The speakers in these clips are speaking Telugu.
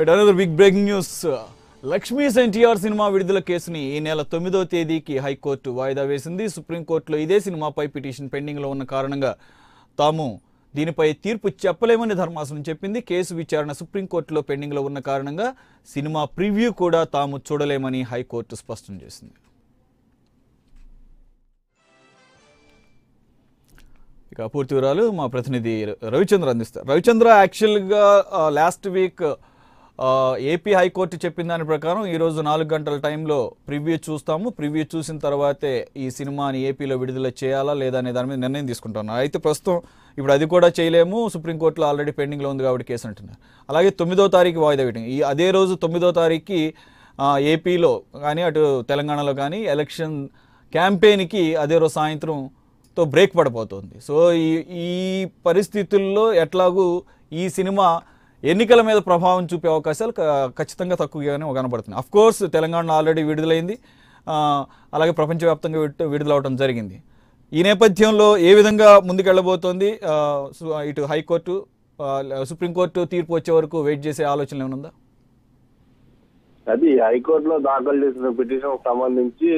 Another big breaking news. Lakshmi's NTR cinema విడుదల కేసుని ఈ నెల 9వ తేదీకి హైకోర్టు వాయిదా వేసింది. సుప్రీంకోర్టులో ఇదే సినిమాపై పిటిషన్ పెండింగ్లో ఉన్న కారణంగా తాము దీనిపై తీర్పు చెప్పలేమని ధర్మాసనం చెప్పింది. కేసు విచారణ సుప్రీంకోర్టులో పెండింగ్లో ఉన్న కారణంగా సినిమా ప్రివ్యూ కూడా తాము చూడలేమని హైకోర్టు స్పష్టం చేసింది. ఇక పూర్తి వివరాలు మా ప్రతినిధి రవిచంద్ర అందిస్తారు. రవిచంద్ర, యాక్చువల్గా లాస్ట్ వీక్ ఏపీ హైకోర్టు చెప్పిన దాని ప్రకారం ఈరోజు 4 గంటల టైంలో ప్రివ్యూ చూస్తాము. ప్రివ్యూ చూసిన తర్వాతే ఈ సినిమాని ఏపీలో విడుదల చేయాలా లేదా అనే దాని మీద నిర్ణయం తీసుకుంటున్నారు. అయితే ప్రస్తుతం ఇప్పుడు అది కూడా చేయలేము, సుప్రీంకోర్టులో ఆల్రెడీ పెండింగ్లో ఉంది కాబట్టి కేసు అంటున్నారు. అలాగే 9వ తారీఖు వాయిదా వేయడం, అదే రోజు 9వ తారీఖుకి ఏపీలో కానీ అటు తెలంగాణలో కానీ ఎలక్షన్ క్యాంపెయిన్కి అదే రోజు సాయంత్రంతో బ్రేక్ పడిపోతుంది. సో ఈ పరిస్థితుల్లో ఎట్లాగూ ఈ సినిమా ఎన్నికల మీద ప్రభావం చూపే అవకాశాలు ఖచ్చితంగా తక్కువగానే కనబడుతుంది. అఫ్కోర్స్ తెలంగాణ ఆల్రెడీ విడుదలైంది, అలాగే ప్రపంచవ్యాప్తంగా విడుదలవడం జరిగింది. ఈ నేపథ్యంలో ఏ విధంగా ముందుకెళ్ళబోతోంది? ఇటు హైకోర్టు, సుప్రీంకోర్టు తీర్పు వచ్చే వరకు వెయిట్ చేసే ఆలోచన ఏమనుందా? అది హైకోర్టులో దాఖలు చేసిన పిటిషన్ సంబంధించి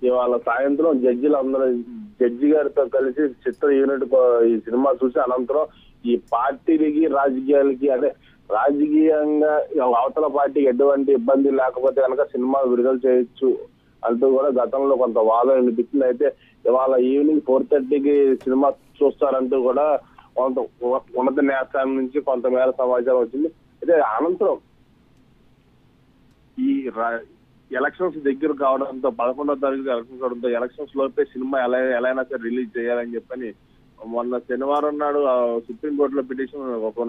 ఇవాళ సాయంత్రం జడ్జి గారితో కలిసి చిత్ర యూనిట్ ఈ సినిమా చూసి అనంతరం ఈ పార్టీలకి రాజకీయాలకి అంటే రాజకీయంగా అవతల పార్టీకి ఎటువంటి ఇబ్బంది లేకపోతే కనుక సినిమా విడుదల చేయొచ్చు అంటూ కూడా గతంలో కొంత వాదన వినిపించింది. అయితే ఇవాళ ఈవినింగ్ 4:30కి సినిమా చూస్తారంటూ కూడా ఉన్నత న్యాయస్థానం నుంచి కొంతమేర సమాచారం వచ్చింది. అయితే అనంతరం ఈ ఎలక్షన్స్ దగ్గర కావడంతో 11వ తారీఖు ఎలక్షన్స్ కావడంతో ఎలక్షన్స్ లోపే సినిమా ఎలా అయినా సరే రిలీజ్ చేయాలని చెప్పని మొన్న శనివారం నాడు సుప్రీంకోర్టులో పిటిషన్,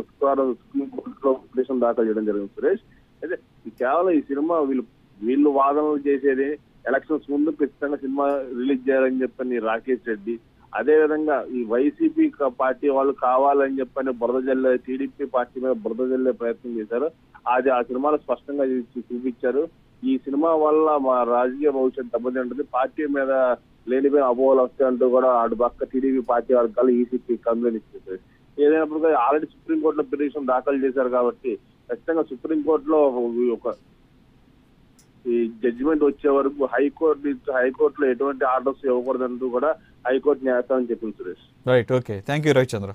శుక్రవారం సుప్రీంకోర్టులో పిటిషన్ దాఖలు చేయడం జరిగింది సురేష్. అయితే కేవలం ఈ సినిమా వీళ్ళు వాదనలు చేసేది ఎలక్షన్స్ ముందు ఖచ్చితంగా సినిమా రిలీజ్ చేయాలని చెప్పని రాకేష్ రెడ్డి, అదే విధంగా ఈ వైసీపీ పార్టీ వాళ్ళు కావాలని చెప్పని టీడీపీ పార్టీ మీద బురద జల్లే ప్రయత్నం చేశారు. అది ఆ సినిమాలో స్పష్టంగా చూపించారు. ఈ సినిమా వల్ల మా రాజకీయ భవిష్యత్తు దెబ్బతింటుంది, పార్టీ మీద లేనిపోయిన అపోహలు వస్తాయంటూ కూడా అటు పక్క టీడీపీ పార్టీ వర్గాలు ఈసీపీ కంప్లైంట్ ఇచ్చేది. ఏదైనప్పుడు ఆల్రెడీ సుప్రీంకోర్టులో పిటిషన్ దాఖలు చేశారు కాబట్టి ఖచ్చితంగా సుప్రీంకోర్టులో ఒక ఈ జడ్జిమెంట్ వచ్చే వరకు హైకోర్టులో ఎటువంటి ఆర్డర్స్ ఇవ్వకూడదంటూ కూడా హైకోర్టు న్యాయస్థానం చెప్పింది Suresh. Right, okay, thank you Ravichandra.